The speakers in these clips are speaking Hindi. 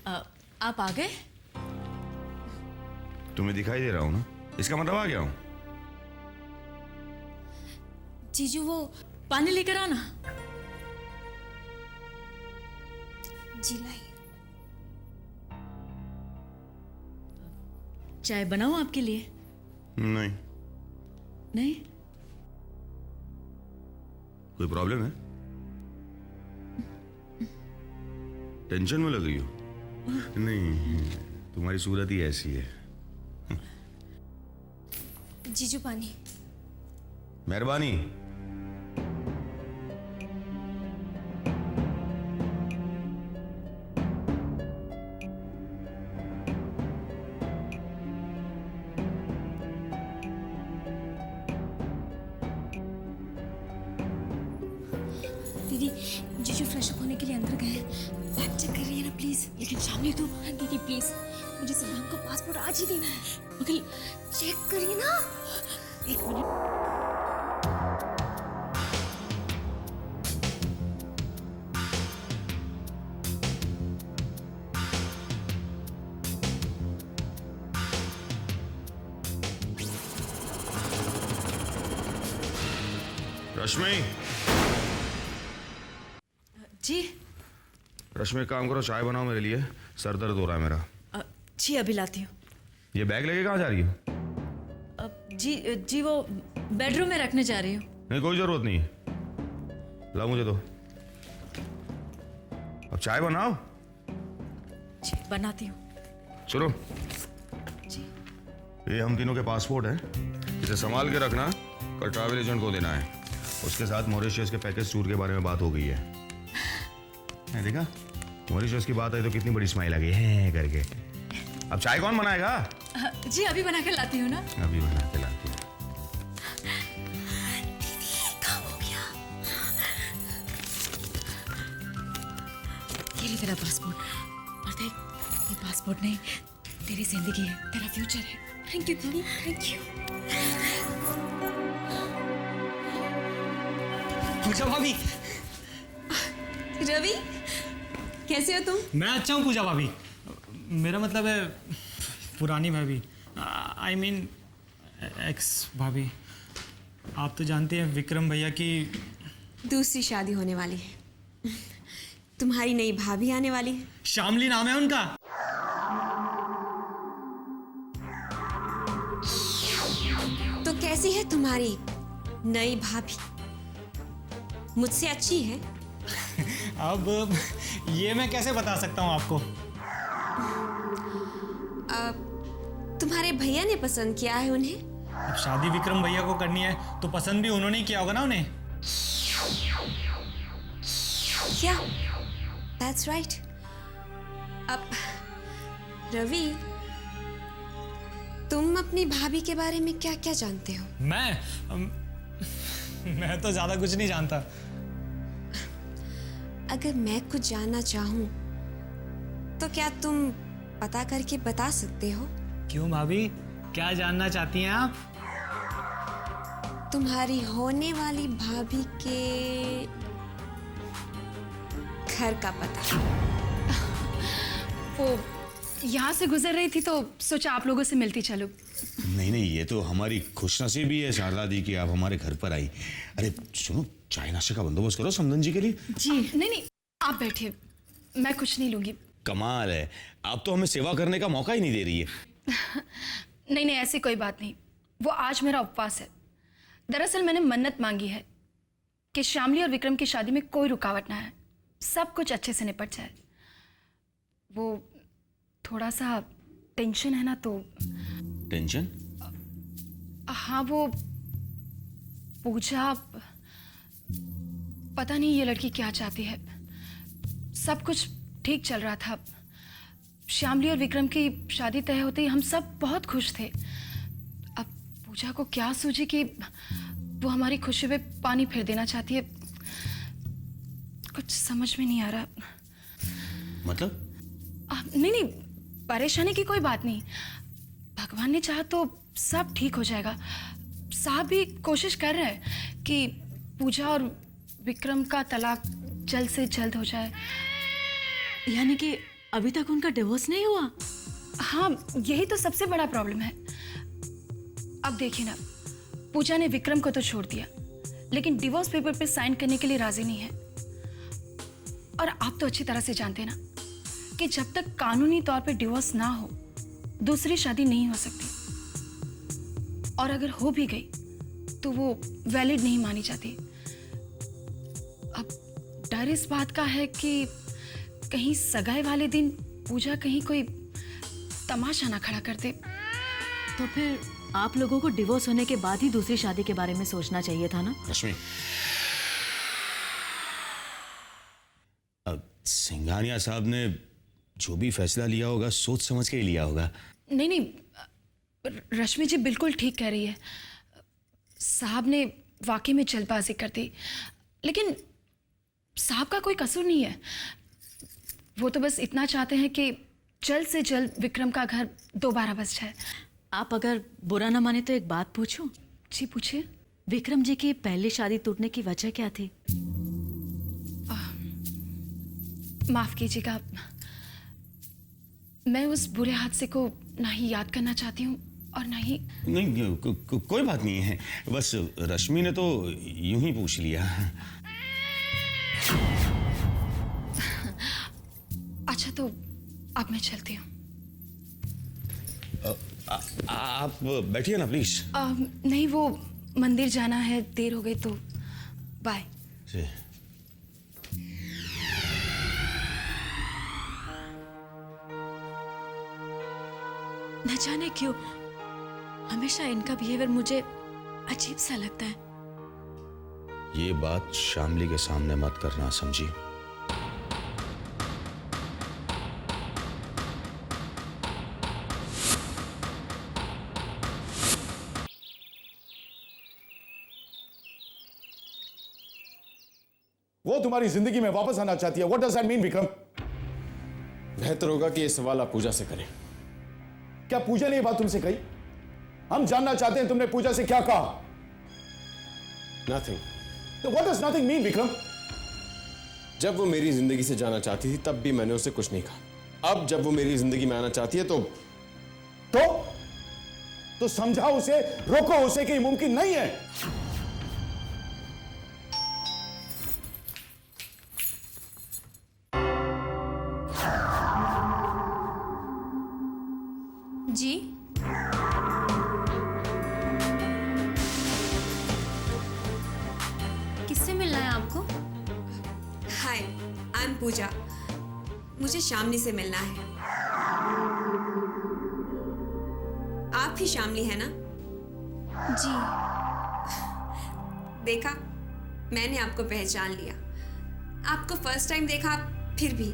आप आ गए? तुम्हें दिखाई दे रहा हूँ ना, इसका मतलब आ गया हूँ। जीजू वो पानी लेकर आना। जी लाई। चाय बनाऊं आपके लिए? नहीं। नहीं? कोई प्रॉब्लम है? टेंशन में लगी हो? नहीं, तुम्हारी सूरत ही ऐसी है। जीजू पानी। मेहरबानी। दीदी जीजू फ्रेश अप होने के लिए अंदर गए, बैग चेक कर रही है ना प्लीज। लेकिन शामली तो दीदी प्लीज, मुझे सलाम का पासपोर्ट आज ही देना है। मगर चेक करिए ना। एक मिनट। रश्मि, जी। रश्मि एक काम करो, चाय बनाओ मेरे लिए, सर दर्द हो रहा है मेरा। जी अभी लाती हूँ। ये बैग लेके कहाँ जा रही हो? जी वो बेडरूम में रखने जा रही हूँ। नहीं, कोई जरूरत नहीं है, लाओ मुझे दो। अब चाय बनाओ। जी बनाती हूँ। चलो, जी। ये हम तीनों के पासपोर्ट हैं, इसे संभाल के रखना, कल ट्रैवल एजेंट को देना है। उसके साथ मॉरिशस के पैकेज टूर के बारे में बात हो गई है। देखा, मॉरिशस की बात आई तो कितनी बड़ी स्माइल आ गई है करके। अब चाय कौन बनाएगा? जी अभी बना के लाती हूँ ना। अभी बना के लाती हूँ। काम हो गया। ये ले तेरा पासपोर्ट। और देख, ये पासपोर्ट नहीं, तेरी जिंदगी है, तेरा फ्यूचर है। थैंक यू दीदी, थैंक यू। पूजा भाभी। रवि, कैसे हो तुम? मैं अच्छा हूँ पूजा भाभी। मेरा मतलब है पुरानी भाभी, आई मीन एक्स भाभी। आप तो जानते हैं विक्रम भैया की दूसरी शादी होने वाली है। तुम्हारी नई भाभी आने वाली है। शामली नाम है उनका। तो कैसी है तुम्हारी नई भाभी? मुझसे अच्छी है? अब ये मैं कैसे बता सकता हूँ आपको? तुम्हारे भैया ने पसंद किया है उन्हें? अब शादी विक्रम भैया को करनी है तो पसंद भी उन्होंने ही किया होगा ना उन्हें। क्या? That's right. अब रवि, तुम अपनी भाभी के बारे में क्या क्या जानते हो? मैं तो ज्यादा कुछ नहीं जानता। अगर मैं कुछ जानना चाहूं तो क्या तुम पता करके बता सकते हो? क्यों भाभी, क्या जानना चाहती हैं आप? तुम्हारी होने वाली भाभी के घर का पता। वो यहाँ से गुजर रही थी तो सोचा आप लोगों से मिलती चलो। नहीं नहीं, ये तो हमारी खुशनसीबी है शारदा दी कि आप हमारे घर पर आई। अरे सुनो, चाय नाश्ते का बंदोबस्त करो समदन जी के लिए। जी नहीं, आप बैठिए, मैं कुछ नहीं लूंगी। कमाल है, आप तो हमें सेवा करने का मौका ही नहीं दे रही है। नहीं, ऐसी कोई बात नहीं। वो आज मेरा उपवास है। दरअसल मैंने मन्नत मांगी है कि शामली और विक्रम की शादी में कोई रुकावट ना है, सब कुछ अच्छे से निपट जाए। वो थोड़ा सा टेंशन है ना, तो। टेंशन? हाँ, वो पूजा, पता नहीं ये लड़की क्या चाहती है। सब कुछ ठीक चल रहा था, श्यामली और विक्रम की शादी तय होते ही हम सब बहुत खुश थे। अब पूजा को क्या सूझी कि वो हमारी खुशी पे पानी फेर देना चाहती है। कुछ समझ में नहीं आ रहा। मतलब? नहीं, परेशानी की कोई बात नहीं। भगवान ने चाहा तो सब ठीक हो जाएगा। साहब भी कोशिश कर रहे हैं कि पूजा और विक्रम का तलाक जल्द से जल्द हो जाए। यानी कि अभी तक उनका डिवोर्स नहीं हुआ? हाँ, यही तो सबसे बड़ा प्रॉब्लम है। अब देखिए ना, पूजा ने विक्रम को तो छोड़ दिया, लेकिन डिवोर्स पेपर पे साइन करने के लिए राजी नहीं है। और आप तो अच्छी तरह से जानते हैं ना कि जब तक कानूनी तौर पे डिवोर्स ना हो, दूसरी शादी नहीं हो सकती। और अगर हो भी गई तो वो वैलिड नहीं मानी जाती। अब डर इस बात का है कि कहीं सगाई वाले दिन पूजा कहीं कोई तमाशा ना खड़ा कर दे। तो फिर आप लोगों को डिवोर्स होने के बाद ही दूसरी शादी के बारे में सोचना चाहिए था ना? रश्मि, सिंघानिया साहब ने जो भी फैसला लिया होगा सोच समझ के ही लिया होगा। नहीं नहीं, रश्मि जी बिल्कुल ठीक कह रही है। साहब ने वाकई में जल्दबाजी कर दी, लेकिन साहब का कोई कसूर नहीं है। वो तो बस इतना चाहते हैं कि जल्द से जल्द विक्रम का घर दोबारा बस जाए। आप अगर बुरा ना माने तो एक बात पूछूं? जी पूछिए। विक्रम जी की पहली शादी टूटने की वजह क्या थी? माफ कीजिएगा, मैं उस बुरे हादसे को ना ही याद करना चाहती हूँ और ना ही। नहीं, कोई बात नहीं है, बस रश्मि ने तो यूं ही पूछ लिया। अच्छा, तो अब मैं चलती हूँ। आप बैठिए ना प्लीज। नहीं, वो मंदिर जाना है, देर हो गई तो बाय। न जाने क्यों हमेशा इनका बिहेवियर मुझे अजीब सा लगता है। ये बात शामली के सामने मत करना, समझी? वो तुम्हारी जिंदगी में वापस आना चाहती है। What does that mean Vikram? बेहतर होगा कि ये सवाल आप पूजा से करें। क्या पूजा ने ये बात तुमसे कही? हम जानना चाहते हैं तुमने पूजा से क्या कहा। नथिंग। तो what does nothing mean Vikram? जब वो मेरी जिंदगी से जाना चाहती थी तब भी मैंने उसे कुछ नहीं कहा। अब जब वो मेरी जिंदगी में आना चाहती है तो समझाओ उसे, रोको उसे कि ये मुमकिन नहीं है। जी किससे मिलना है आपको? हाय, आई एम पूजा। मुझे शामली से मिलना है। आप ही शामली है ना? जी। देखा, मैंने आपको पहचान लिया। आपको फर्स्ट टाइम देखा, फिर भी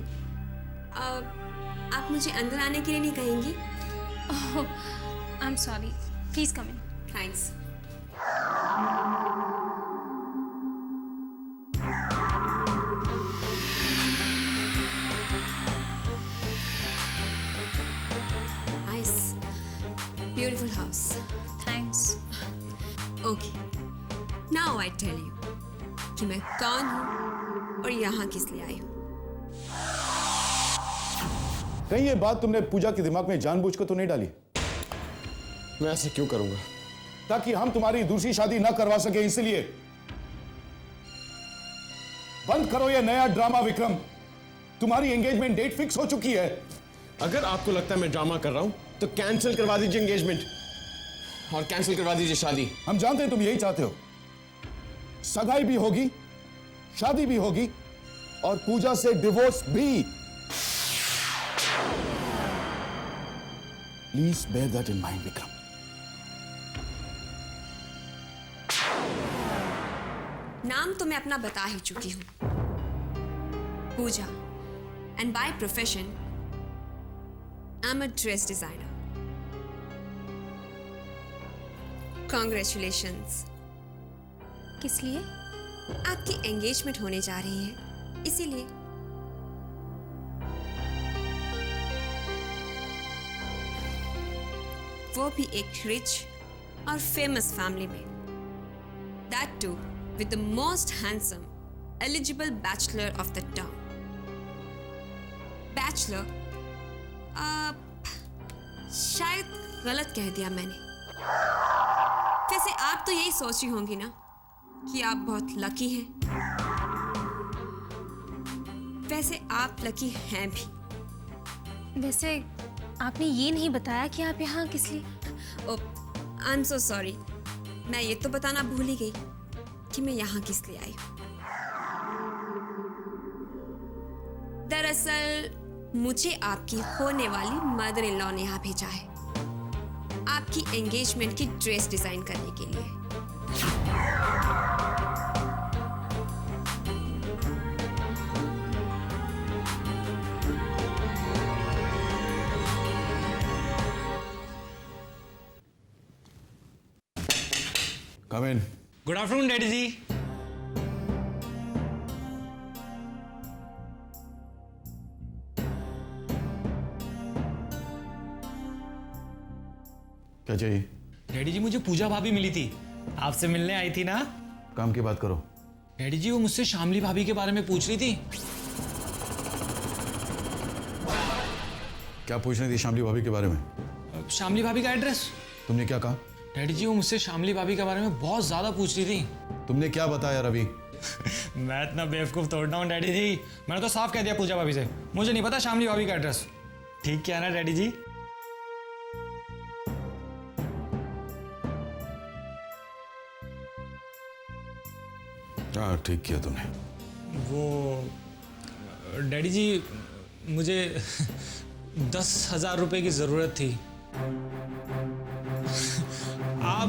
आप मुझे अंदर आने के लिए नहीं कहेंगी? I'm sorry. Please come in. Thanks. Nice, beautiful house. Thanks. Okay, now I tell you कि मैं कौन हूँ और यहाँ किस लिए आई हूँ। कहीं ये बात तुमने पूजा के दिमाग में जानबूझकर तो नहीं डाली? मैं ऐसे क्यों करूंगा? ताकि हम तुम्हारी दूसरी शादी ना करवा सके, इसलिए। बंद करो ये नया ड्रामा विक्रम। तुम्हारी एंगेजमेंट डेट फिक्स हो चुकी है। अगर आपको लगता है मैं ड्रामा कर रहा हूं तो कैंसिल करवा दीजिए एंगेजमेंट और कैंसिल करवा दीजिए शादी। हम जानते हैं तुम यही चाहते हो। सगाई भी होगी, शादी भी होगी और पूजा से डिवोर्स भी। Please bear that in mind Vikram. नाम तो मैं अपना बता ही चुकी हूँ, Pooja, and by profession I am a dress designer. Congratulations. किस लिए? आपकी एंगेजमेंट होने जा रही है, इसीलिए। वो भी एक रिच और फेमस फैमिली में, that too with the most handsome, eligible bachelor of the town. Bachelor शायद गलत कह दिया मैंने। वैसे आप तो यही सोच रही होंगी ना कि आप बहुत लकी हैं। वैसे आप लकी हैं भी। वैसे आपने ये नहीं बताया कि आप यहाँ किस लिए? ओ, आई एम सो सॉरी। मैं ये तो बताना भूल ही गई कि मैं यहाँ किस लिए आई हूँ। दरअसल मुझे आपकी होने वाली मदर इन लॉ ने यहाँ भेजा है आपकी एंगेजमेंट की ड्रेस डिजाइन करने के लिए। कम इन। गुड आफ्टरनून डैडी जी। क्या चाहिए? डैडी जी मुझे पूजा भाभी मिली थी, आपसे मिलने आई थी ना। काम की बात करो। डैडी जी वो मुझसे शामली भाभी के बारे में पूछ रही थी। क्या पूछ रही थी शामली भाभी के बारे में? शामली भाभी का एड्रेस। तुमने क्या कहा? डैडी जी वो मुझसे शामली भाभी के बारे में बहुत ज्यादा पूछ रही थी। तुमने क्या बताया रवि? मैं इतना बेवकूफ तोड़ना हूँ डैडी जी, मैंने तो साफ कह दिया पूजा भाभी से मुझे नहीं पता शामली भाभी का एड्रेस। ठीक क्या ना डैडी जी? हाँ ठीक किया तुमने। वो डैडी जी मुझे 10,000 रुपए की जरूरत थी। आप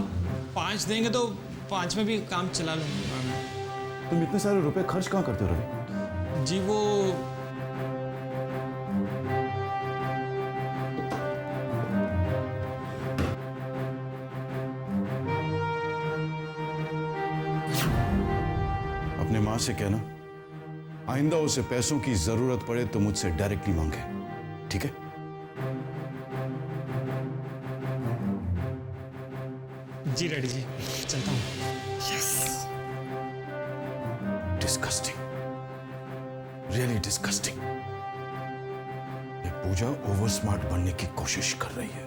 5 देंगे तो 5 में भी काम चला लूंगा। तुम इतने सारे रुपए खर्च कहाँ करते हो रवि? जी वो अपने माँ से कहना आइंदा उसे पैसों की जरूरत पड़े तो मुझसे डायरेक्टली मांगे, ठीक है? जी डैडी जी चलता हूँ। Disgusting, really disgusting. ये पूजा ओवर स्मार्ट बनने की कोशिश कर रही है।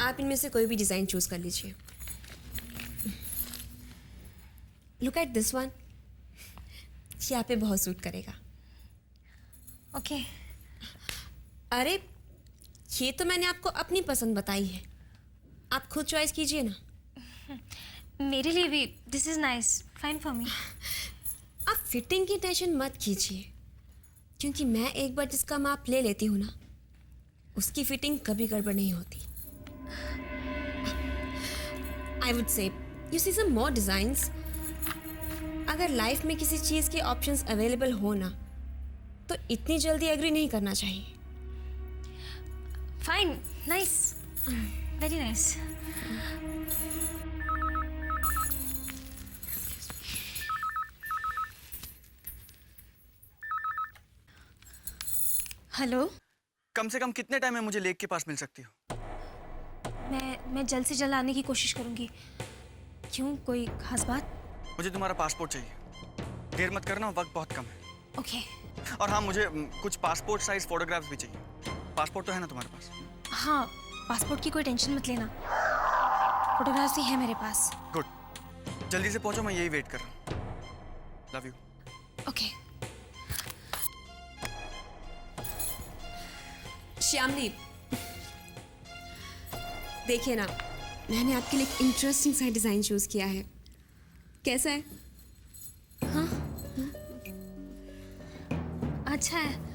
आप इनमें से कोई भी डिजाइन चूज कर लीजिए। लुक एट दिस वन, ये आप पे बहुत सूट करेगा। ओके। अरे ये तो मैंने आपको अपनी पसंद बताई है, आप खुद चॉइस कीजिए ना। मेरे लिए भी this is nice, fine for me. आप फिटिंग की टेंशन मत कीजिए, क्योंकि मैं एक बार जिसका माप ले लेती हूँ ना, उसकी फिटिंग कभी गड़बड़ नहीं होती। I would say you see some more designs. अगर लाइफ में किसी चीज़ के ऑप्शंस अवेलेबल हो ना, तो इतनी जल्दी एग्री नहीं करना चाहिए। Fine, nice, very nice. Hello. कम से कम कितने टाइम में मुझे लेक के पास मिल सकती हो? मैं जल्द से जल्द आने की कोशिश करूंगी। क्यों, कोई खास बात? मुझे तुम्हारा पासपोर्ट चाहिए। देर मत करना, वक्त बहुत कम है। ओके। और हाँ, मुझे कुछ पासपोर्ट साइज फोटोग्राफ्स भी चाहिए। पासपोर्ट तो है ना तुम्हारे पास? हाँ, पासपोर्ट की कोई टेंशन मत लेना, फोटोग्राफ्स भी है मेरे पास। गुड, जल्दी से पहुंचो, मैं यही वेट कर रहा हूँ। Love you. ओके। श्यामली, देखिए ना, मैंने आपके लिए एक इंटरेस्टिंग सा डिजाइन चूज किया है। कैसा है? हाँ? अच्छा है।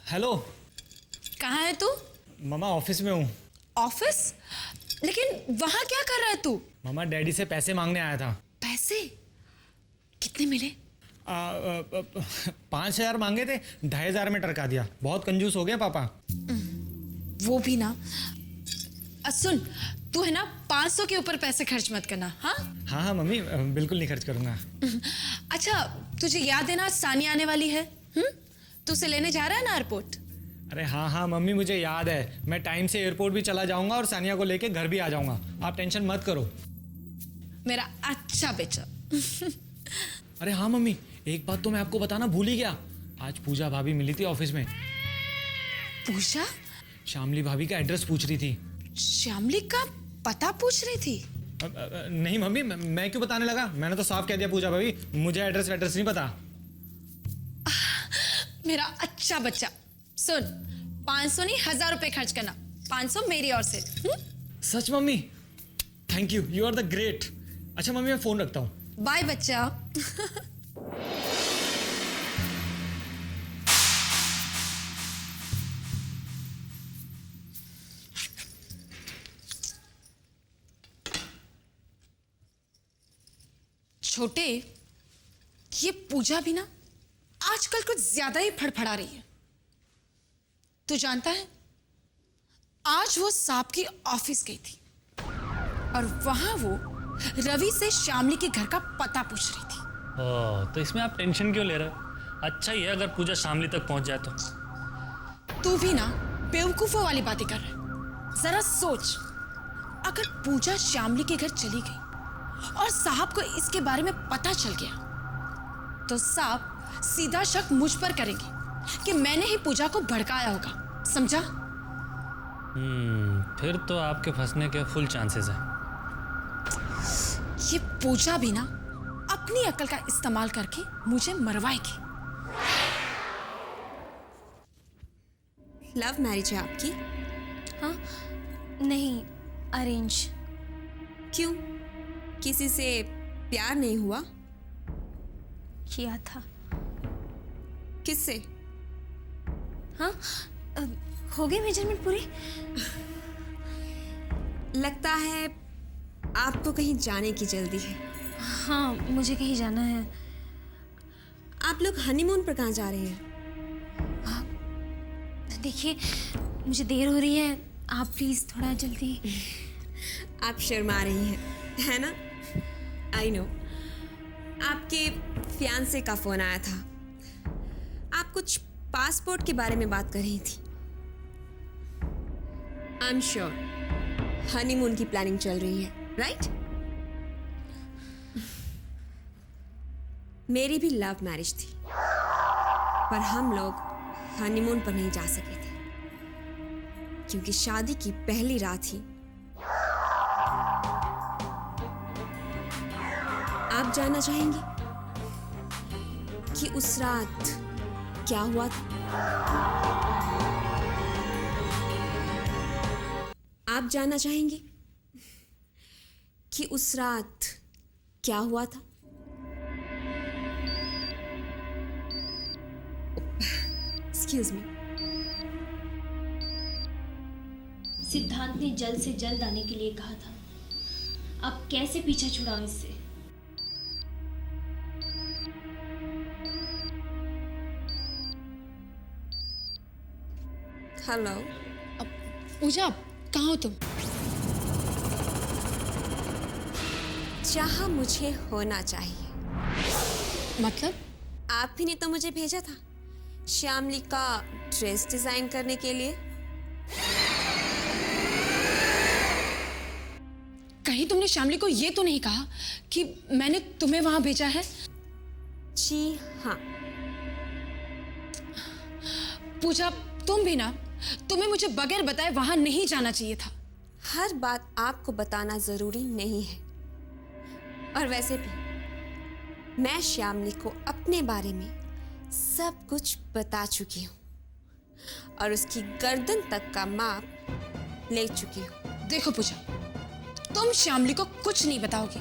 हेलो। कहाँ है तू? मामा ऑफिस में हूँ। ऑफिस? लेकिन वहां क्या कर रहा है तू? मामा डैडी से पैसे मांगने आया था। पैसे? कितने मिले? 5,000 मांगे थे, 2,500 में टरका दिया। बहुत कंजूस हो गया पापा। वो भी ना। सुन, तू है ना 500 के ऊपर पैसे खर्च मत करना। हाँ हाँ मम्मी, बिल्कुल नहीं खर्च करूंगा। अच्छा, तुझे याद है ना सानिया आने वाली है? तू उसे लेने जा रहा है ना एयरपोर्ट? अरे हाँ हाँ मम्मी, मुझे याद है, मैं टाइम से एयरपोर्ट भी चला जाऊंगा और सानिया को लेके घर भी आ जाऊंगा, आप टेंशन मत करो। मेरा अच्छा बेटा। अरे हाँ मम्मी, एक बात तो मैं आपको बताना भूल ही गया, आज पूजा भाभी मिली थी ऑफिस में। पूजा? श्यामली भाभी का एड्रेस पूछ रही थी। श्यामली का पता पूछ रही थी? नहीं मम्मी, मैं क्यों बताने लगा, मैंने तो साफ कह दिया पूजा भाभी, मुझे एड्रेस नहीं पता। मेरा अच्छा बच्चा, सुन, 500 नहीं 1000 रुपए खर्च करना, 500 मेरी ओर से। सच mummy? Thank you, you are the great. अच्छा मम्मी, मैं फोन रखता हूँ। बाय बच्चा। छोटे, ये पूजा भी ना आजकल कुछ ज्यादा ही फड़फड़ा रही है। तू जानता है, आज वो सांप की ऑफिस गई थी और वहां वो रवि से श्यामली के घर का पता पूछ रही थी। ओह, तो इसमें आप टेंशन क्यों ले रहे हो? अच्छा ही है अगर पूजा शामली तक पहुंच जाए तो। तू भी ना बेवकूफों वाली बातें कर रहा है। जरा सोच, अगर पूजा श्यामली के घर चली गई और साहब को इसके बारे में पता चल गया, तो साहब सीधा शक मुझ पर करेंगे कि मैंने ही पूजा को भड़काया होगा, समझा? फिर तो आपके फंसने के फुल चांसेस हैं। ये पूजा भी ना अपनी अकल का इस्तेमाल करके मुझे मरवाएगी। लव मैरिज है आपकी? हाँ, नहीं, अरेंज। क्यों, किसी से प्यार नहीं हुआ? किया था। किससे? हाँ, हो गई मेजरमेंट पूरी। लगता है आपको कहीं जाने की जल्दी है। हाँ, मुझे कहीं जाना है। आप लोग हनीमून पर कहाँ जा रहे हैं? देखिए, मुझे देर हो रही है, आप प्लीज थोड़ा जल्दी। आप शर्मा रही हैं, है ना? I know. आपके फियांसे का फोन आया था, आप कुछ पासपोर्ट के बारे में बात कर रही थी। आई एम श्योर हनीमून की प्लानिंग चल रही है, राइट? मेरी भी लव मैरिज थी, पर हम लोग हनीमून पर नहीं जा सके थे क्योंकि शादी की पहली रात ही आप जानना चाहेंगे कि उस रात क्या हुआ था? आप जानना चाहेंगे कि उस रात क्या हुआ था? Excuse me. सिद्धांत ने जल्द से जल्द आने के लिए कहा था। अब कैसे पीछा छुड़ाऊं इससे? हेलो। पूजा, कहाँ हो तुम? जहां मुझे होना चाहिए। मतलब? आप ही ने तो मुझे भेजा था श्यामली का ड्रेस डिजाइन करने के लिए। कहीं तुमने श्यामली को ये तो नहीं कहा कि मैंने तुम्हें वहां भेजा है? जी हाँ। पूजा, तुम भी ना, तुम्हें मुझे बगैर बताए वहां नहीं जाना चाहिए था। हर बात आपको बताना जरूरी नहीं है, और वैसे भी मैं श्यामली को अपने बारे में सब कुछ बता चुकी हूँ और उसकी गर्दन तक का माप ले चुकी हूँ। देखो पूजा, तुम श्यामली को कुछ नहीं बताओगी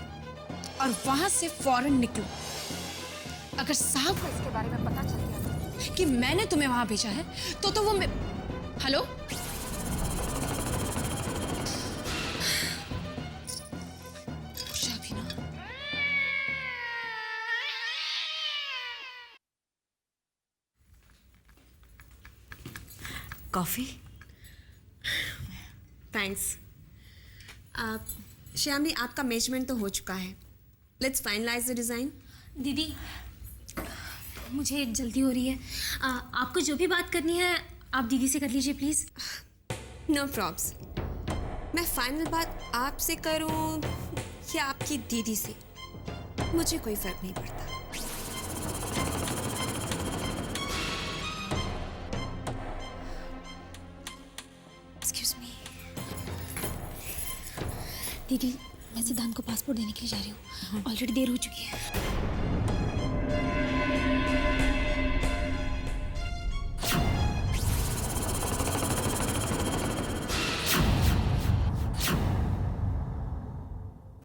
और वहां से फौरन निकलो। अगर साहब को इसके बारे में पता चल गया कि मैंने तुम्हें वहां भेजा है तो वो हेलो? पूजा भी ना। कॉफी? थैंक्स। श्यामली, आपका मेजरमेंट तो हो चुका है। Let's finalise the design. दीदी, मुझे जल्दी हो रही है। आपको जो भी बात करनी है आप दीदी से कर लीजिए प्लीज़। नो प्रॉब्स। मैं फाइनल बात आपसे करूं या आपकी दीदी से, मुझे कोई फर्क नहीं पड़ता। एक्सक्यूज मी दीदी, मैं सिद्धांत को पासपोर्ट देने के लिए जा रही हूँ। ऑलरेडी देर हो चुकी है।